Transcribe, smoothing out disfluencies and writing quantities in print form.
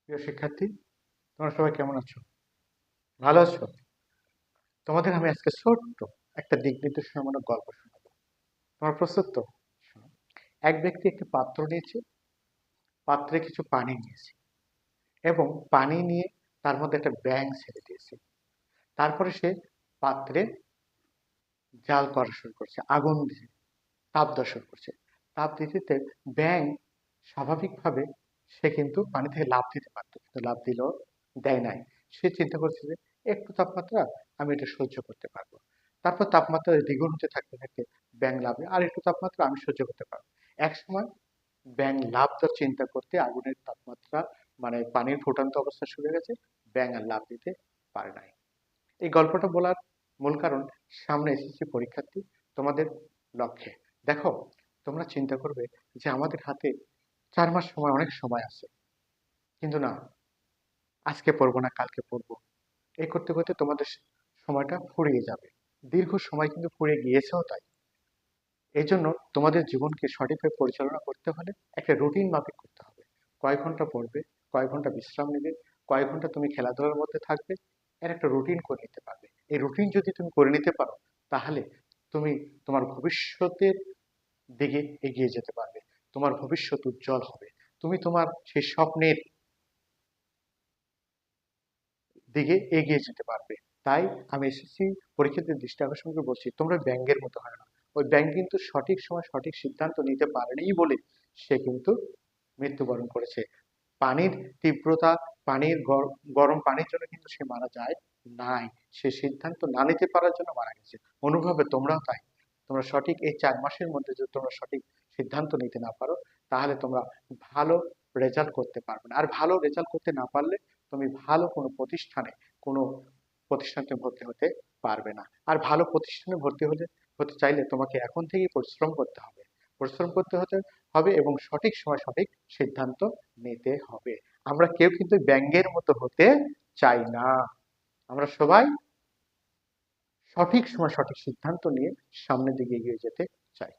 প্রিয় শিক্ষার্থী, তোমরা সবাই কেমন আছো? ভালো আছো? তোমাদের আমি আজকে ছোট্ট একটা দিক নির্দেশনামূলক গল্প শোনাবো। তোমার প্রস্তুত তো? শোনো। এক ব্যক্তি একটি পাত্র নিয়েছে, পাত্রে কিছু পানি নিয়েছে এবং পানি নিয়ে তার মধ্যে একটা ব্যাঙ ছেড়ে দিয়েছে। তারপরে সে পাত্রে জাল করা শুরু করছে, আগুন দিয়ে তাপ দেওয়া শুরু করছে। তাপ দিতে দিতে ব্যাঙ স্বাভাবিকভাবে সে কিন্তু পানি থেকে লাফ দিতে পারতো, কিন্তু লাফ দিলেও দেয় নাই। সে চিন্তা করছে যে একটু তাপমাত্রা আমি এটা সহ্য করতে পারবো। তারপর তাপমাত্রা দ্বিগুণ হতে থাকতে থাকতে ব্যাঙ লাফে আর একটু তাপমাত্রা আমি সহ্য করতে পারবো। এক সময় ব্যাঙ লাফ দেওয়ার চিন্তা করতে আগুনের তাপমাত্রা মানে পানির ফুটন্ত অবস্থা শুরু হয়ে গেছে, ব্যাঙ আর লাফ দিতে পারে নাই। এই গল্পটা বলার মূল কারণ, সামনে এসএসসি পরীক্ষার্থী, তোমাদের লক্ষ্যে দেখো, তোমরা চিন্তা করবে যে আমাদের হাতে 4 মাস সময়, অনেক সময় আছে, কিন্তু না, আজকে পড়বো না কালকে পড়বো, এই করতে করতে তোমাদের সময়টা ফুরিয়ে যাবে। দীর্ঘ সময় কিন্তু ফুরিয়ে গিয়েছেও তাই। এই জন্য তোমাদের জীবনকে সঠিকভাবে পরিচালনা করতে হলে একটা রুটিন মাফিক করতে হবে। কয় ঘন্টা পড়বে, কয় ঘন্টা বিশ্রাম নেবে, কয় ঘন্টা তুমি খেলাধুলার মধ্যে থাকবে, এর একটা রুটিন করে নিতে পারবে। এই রুটিন যদি তুমি করে নিতে পারো, তাহলে তুমি তোমার ভবিষ্যতের দিকে এগিয়ে যেতে পারবে। তোমার ভবিষ্যৎ উজ্জ্বল হবে। তুমি তোমার সেই স্বপ্নের দিকে এগিয়ে যেতে পারবে। তাই আমি এসএসসি পরীক্ষার্থীদের দৃষ্টি আকর্ষণ করে বলছি, তোমরা ব্যাংকের মতো হয় না। ওই ব্যাংক কিন্তু সঠিক সময় সঠিক সিদ্ধান্ত নিতে পারেনি বলে সে কিন্তু মৃত্যুবরণ করেছে। পানির তীব্রতা, পানির গরম পানির জন্য কিন্তু সে মারা যায় নাই, সে সিদ্ধান্ত না নিতে পারার জন্য মারা গেছে। অনুভবে তোমরাও তাই। তোমরা সঠিক এই 4 মাসের মধ্যে যদি তোমরা সঠিক সিদ্ধান্ত নিতে না পারো, তাহলে তোমরা ভালো রেজাল্ট করতে পারবে না। আর ভালো রেজাল্ট করতে না পারলে তুমি ভালো কোনো প্রতিষ্ঠানে, কোনো প্রতিষ্ঠানে ভর্তি হতে পারবে না। আর ভালো প্রতিষ্ঠানে ভর্তি হতে চাইলে তোমাকে এখন থেকেই পরিশ্রম করতে হবে। পরিশ্রম করতে হবে এবং সঠিক সময় সঠিক সিদ্ধান্ত নিতে হবে। আমরা কেউ কিন্তু ব্যাঙের মতো হতে চাই না। আমরা সবাই সঠিক সময় সঠিক সিদ্ধান্ত নিয়ে সামনের দিকে এগিয়ে যেতে চাই।